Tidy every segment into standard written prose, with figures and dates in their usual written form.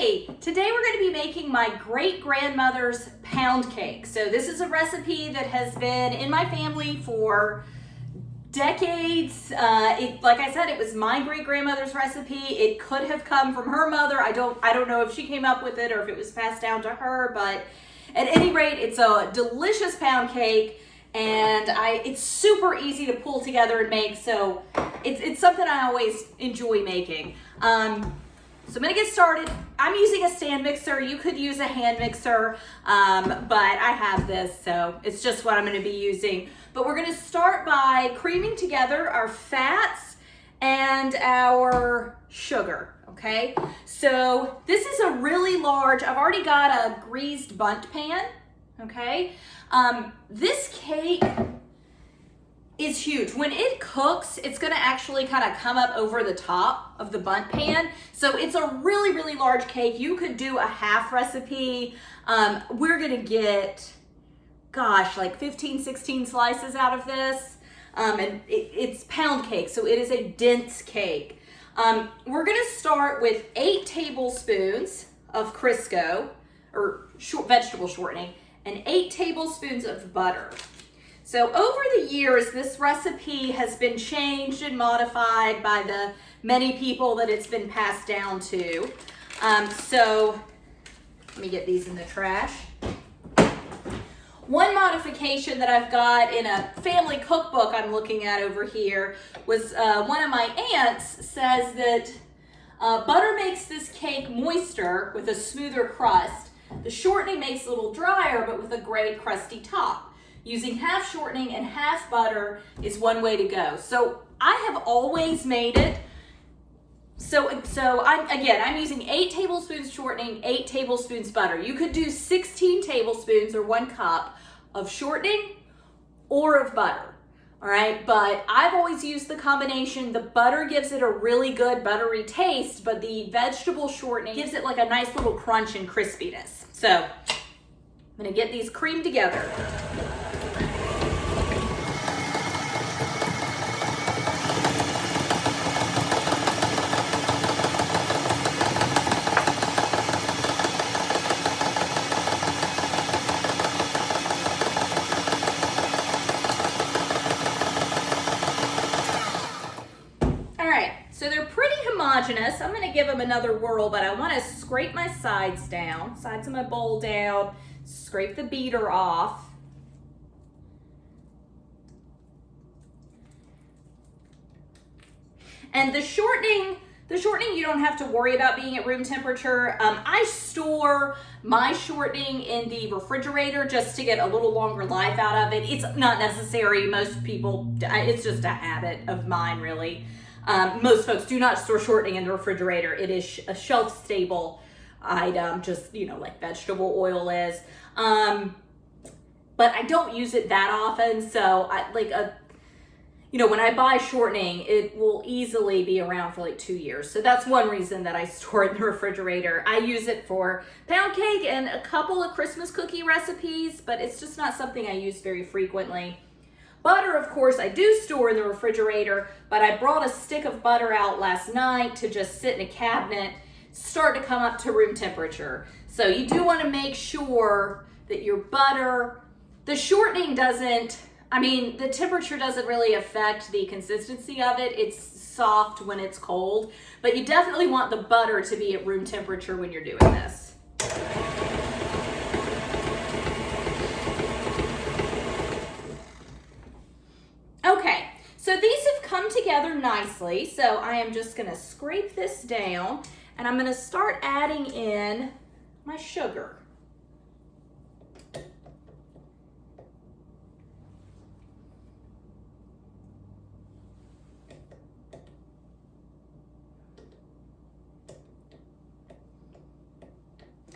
Hey, today we're going to be making my great-grandmother's pound cake. So this is a recipe that has been in my family for decades. Like I said, it was my great-grandmother's recipe. It could have come from her mother. I don't know if she came up with it or if it was passed down to her, but at any rate, it's a delicious pound cake, and it's super easy to pull together and make, so it's something I always enjoy making. So I'm gonna get started. I'm using a stand mixer. You could use a hand mixer, but I have this, so it's just what I'm gonna be using. But we're gonna start by creaming together our fats and our sugar, okay? So this is a really large, I've already got a greased bundt pan, okay? This cake is huge. When it cooks, it's gonna actually kind of come up over the top of the bundt pan. So it's a really, really large cake. You could do a half recipe. We're gonna get, gosh, like 15, 16 slices out of this. And it's pound cake, so it is a dense cake. We're gonna start with 8 tablespoons of Crisco, or vegetable shortening, and 8 tablespoons of butter. So over the years, this recipe has been changed and modified by the many people that it's been passed down to. So let me get these in the trash. One modification that I've got in a family cookbook I'm looking at over here was one of my aunts says that butter makes this cake moister with a smoother crust. The shortening makes it a little drier, but with a gray, crusty top. Using half shortening and half butter is one way to go. So I have always made it. So I'm using 8 tablespoons shortening, 8 tablespoons butter. You could do 16 tablespoons or 1 cup of shortening or of butter. All right, but I've always used the combination. The butter gives it a really good buttery taste, but the vegetable shortening gives it like a nice little crunch and crispiness. So I'm gonna get these creamed together. So they're pretty homogeneous. I'm gonna give them another whirl, but I wanna scrape my sides down, sides of my bowl down, scrape the beater off. And the shortening you don't have to worry about being at room temperature. I store my shortening in the refrigerator just to get a little longer life out of it. It's not necessary. Most people, it's just a habit of mine, really. Most folks do not store shortening in the refrigerator. It is a shelf-stable item, just, like vegetable oil is. But I don't use it that often, so when I buy shortening, it will easily be around for like 2 years. So that's one reason that I store it in the refrigerator. I use it for pound cake and a couple of Christmas cookie recipes, but it's just not something I use very frequently. Butter, of course, I do store in the refrigerator, but I brought a stick of butter out last night to just sit in a cabinet, start to come up to room temperature. So you do want to make sure that your butter, the shortening the temperature doesn't really affect the consistency of it. It's soft when it's cold, but you definitely want the butter to be at room temperature when you're doing this. Okay, so these have come together nicely, so I am just gonna scrape this down, and I'm gonna start adding in my sugar.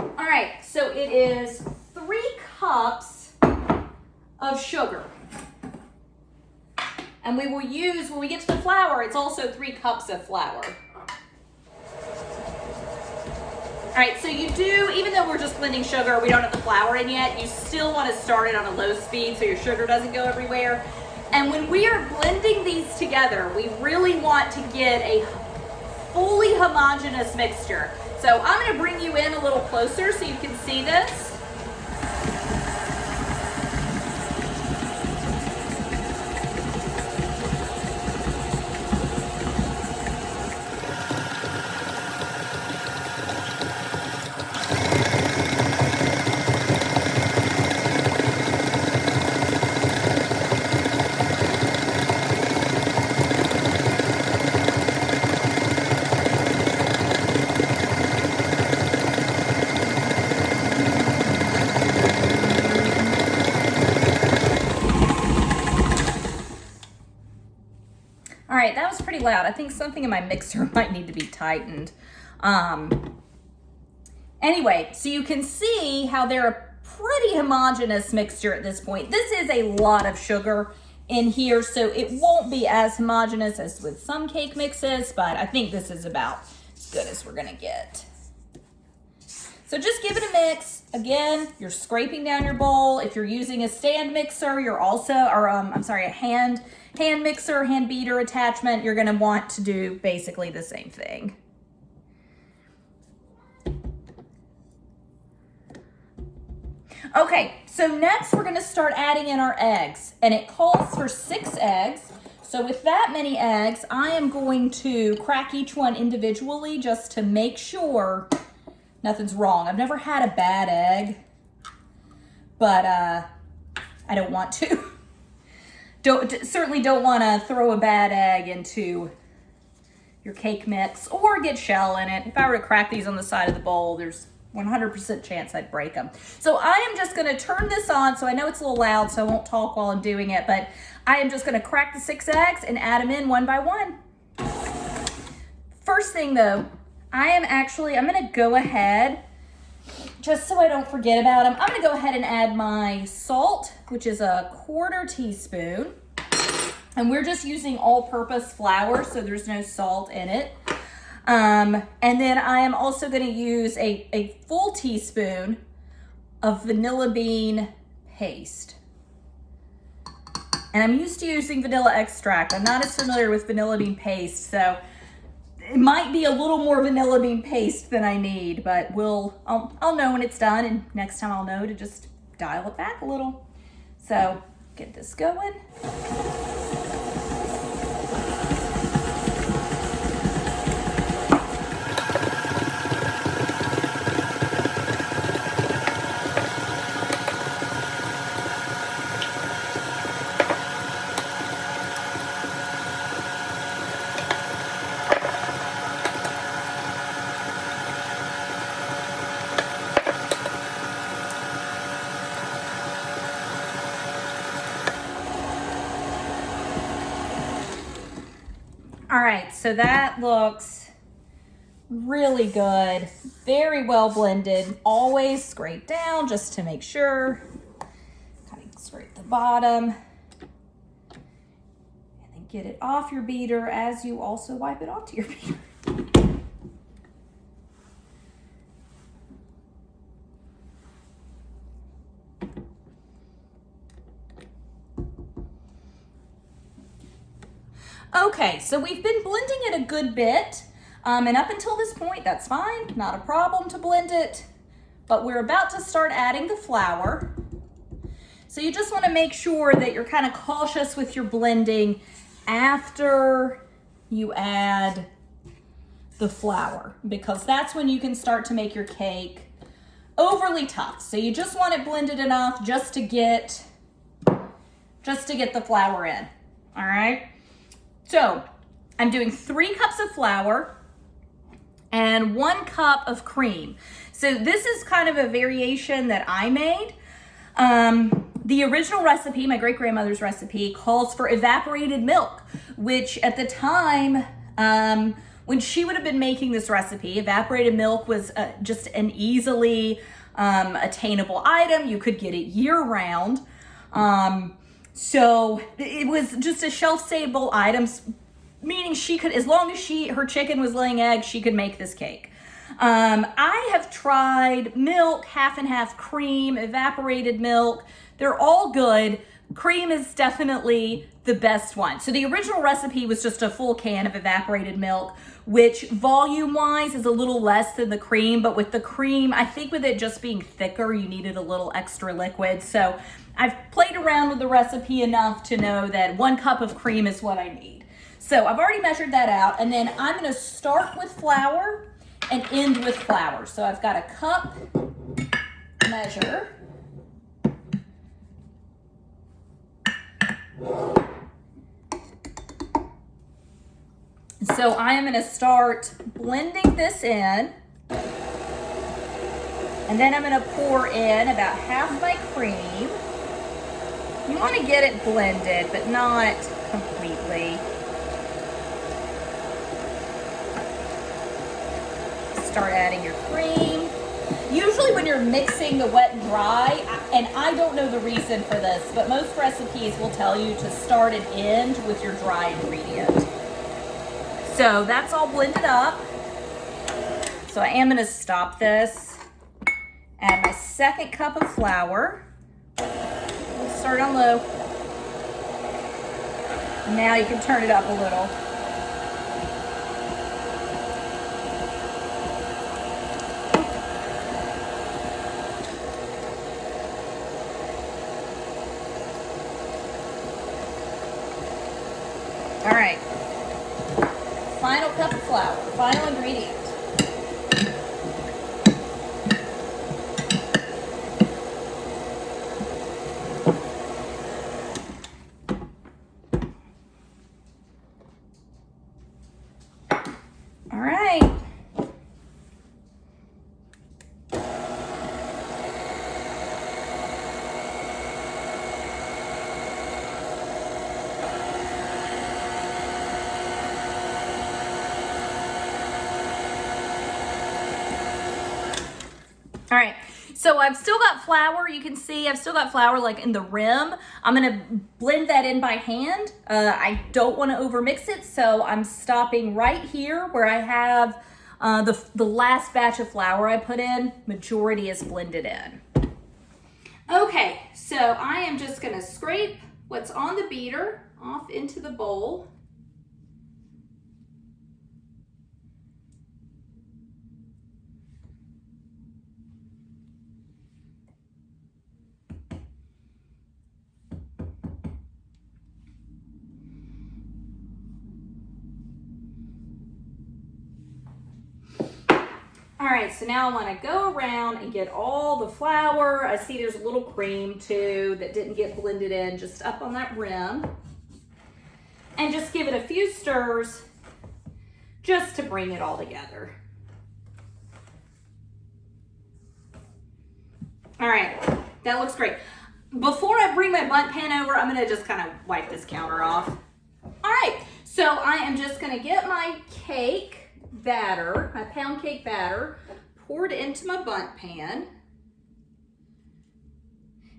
All right, so it is 3 cups of sugar. And we will use, when we get to the flour, it's also 3 cups of flour. All right, so you do, even though we're just blending sugar, we don't have the flour in yet, you still want to start it on a low speed so your sugar doesn't go everywhere. And when we are blending these together, we really want to get a fully homogeneous mixture. So I'm gonna bring you in a little closer so you can see this. All right, that was pretty loud. I think something in my mixer might need to be tightened. Anyway, so you can see how they're a pretty homogeneous mixture at this point. This is a lot of sugar in here, so it won't be as homogeneous as with some cake mixes, but I think this is about as good as we're gonna get. So just give it a mix. Again, you're scraping down your bowl. If you're using a stand mixer, you're also, or a hand mixer, hand beater attachment, you're gonna want to do basically the same thing. Okay, so next we're gonna start adding in our eggs, and it calls for 6 eggs. So with that many eggs, I am going to crack each one individually just to make sure nothing's wrong. I've never had a bad egg, but I don't want to. Certainly don't want to throw a bad egg into your cake mix or get shell in it. If I were to crack these on the side of the bowl, there's 100% chance I'd break them. So I am just going to turn this on. So I know it's a little loud, so I won't talk while I'm doing it, but I am just going to crack the 6 eggs and add them in one by one. First thing though, I'm going to go ahead, just so I don't forget about them, I'm going to go ahead and add my salt, which is a 1/4 teaspoon. And we're just using all-purpose flour, so there's no salt in it. And then I am also going to use a full teaspoon of vanilla bean paste. And I'm used to using vanilla extract. I'm not as familiar with vanilla bean paste, so it might be a little more vanilla bean paste than I need, but I'll know when it's done, and next time I'll know to just dial it back a little. So get this going. All right, so that looks really good, very well blended. Always scrape down just to make sure. Kind of scrape the bottom. And then get it off your beater as you also wipe it onto your beater. Okay, so we've been blending it a good bit, and up until this point, that's fine, not a problem to blend it, but we're about to start adding the flour. So you just want to make sure that you're kind of cautious with your blending after you add the flour, because that's when you can start to make your cake overly tough. So you just want it blended enough just to get the flour in, all right? So I'm doing 3 cups of flour and 1 cup of cream. So this is kind of a variation that I made. The original recipe, my great-grandmother's recipe, calls for evaporated milk, which at the time, when she would have been making this recipe, evaporated milk was just an easily attainable item. You could get it year-round. So it was just a shelf-stable item, meaning she could, as long as her chicken was laying eggs, she could make this cake. I have tried milk, half and half cream, evaporated milk. They're all good, cream is definitely the best one. So the original recipe was just a full can of evaporated milk, which volume-wise is a little less than the cream, but with the cream, I think with it just being thicker, you needed a little extra liquid. So I've played around with the recipe enough to know that 1 cup of cream is what I need. So I've already measured that out, and then I'm gonna start with flour and end with flour. So I've got a cup measure. So I am gonna start blending this in, and then I'm gonna pour in about half my cream. You wanna get it blended, but not completely. Start adding your cream. Usually when you're mixing the wet and dry, and I don't know the reason for this, but most recipes will tell you to start and end with your dry ingredient. So that's all blended up. So I am gonna stop this. Add my 2nd cup of flour. We'll start on low. Now you can turn it up a little. All right, final cup of flour, final ingredient. All right. All right, so I've still got flour. You can see I've still got flour like in the rim. I'm gonna blend that in by hand. I don't wanna overmix it, so I'm stopping right here where I have the last batch of flour I put in. Majority is blended in. Okay, so I am just gonna scrape what's on the beater off into the bowl. All right, so now I want to go around and get all the flour. I see there's a little cream too that didn't get blended in just up on that rim. And just give it a few stirs just to bring it all together. All right, that looks great. Before I bring my bundt pan over, I'm gonna just kind of wipe this counter off. All right, so I am just gonna get my cake batter, my pound cake batter, poured into my bundt pan.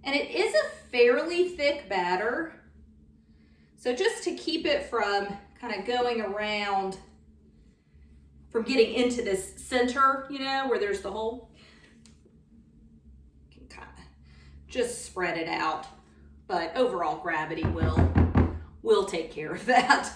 And it is a fairly thick batter. So just to keep it from kind of going around, from getting into this center, you know, where there's the hole, you can kind of just spread it out. But overall gravity will take care of that.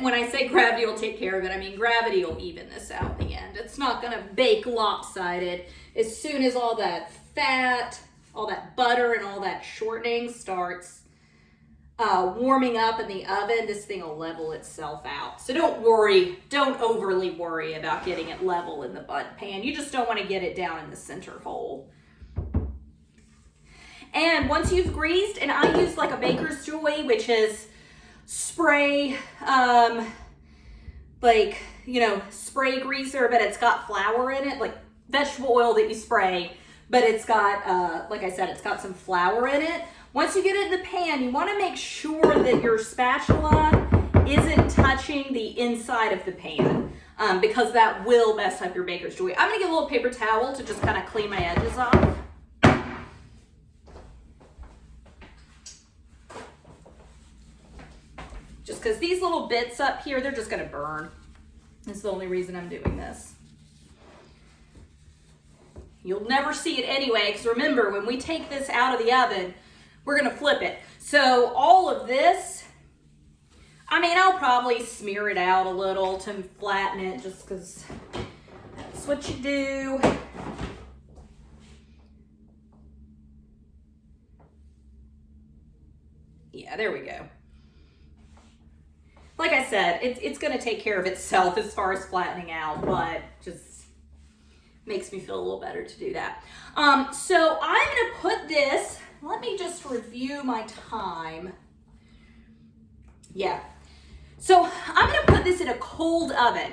When I say gravity will take care of it, I mean gravity will even this out in the end. It's not gonna bake lopsided. As soon as all that fat, all that butter, and all that shortening starts warming up in the oven, this thing will level itself out. So don't worry, don't overly worry about getting it level in the bundt pan. You just don't want to get it down in the center hole. And once you've greased, and I use like a baker's joy, which is spray, like, you know, spray greaser, but it's got flour in it, like vegetable oil that you spray, but it's got, like I said, it's got some flour in it. Once you get it in the pan, you want to make sure that your spatula isn't touching the inside of the pan, because that will mess up your baker's joy. I'm going to get a little paper towel to just kind of clean my edges off. Just because these little bits up here, they're just gonna burn. That's the only reason I'm doing this. You'll never see it anyway, because remember, when we take this out of the oven, we're gonna flip it. So all of this, I mean, I'll probably smear it out a little to flatten it, just because that's what you do. Yeah, there we go. Like I said, it's going to take care of itself as far as flattening out, but just makes me feel a little better to do that. So I'm going to put this, let me just review my time. Yeah. So I'm going to put this in a cold oven.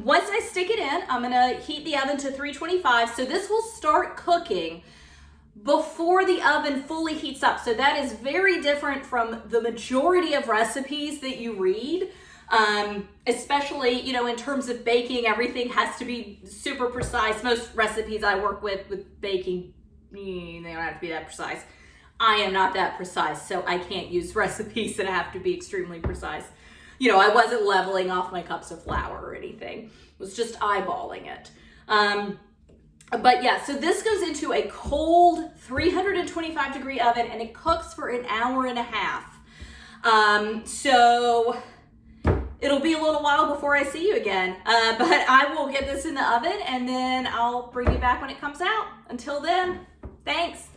Once I stick it in, I'm going to heat the oven to 325. So this will start cooking before the oven fully heats up. So that is very different from the majority of recipes that you read, especially, you know, in terms of baking, everything has to be super precise. Most recipes I work with baking, they don't have to be that precise. I am not that precise, so I can't use recipes that have to be extremely precise. You know, I wasn't leveling off my cups of flour or anything. It was just eyeballing it. But yeah, so this goes into a cold 325-degree oven and it cooks for an hour and a half. So it'll be a little while before I see you again. But I will get this in the oven and then I'll bring you back when it comes out. Until then, thanks.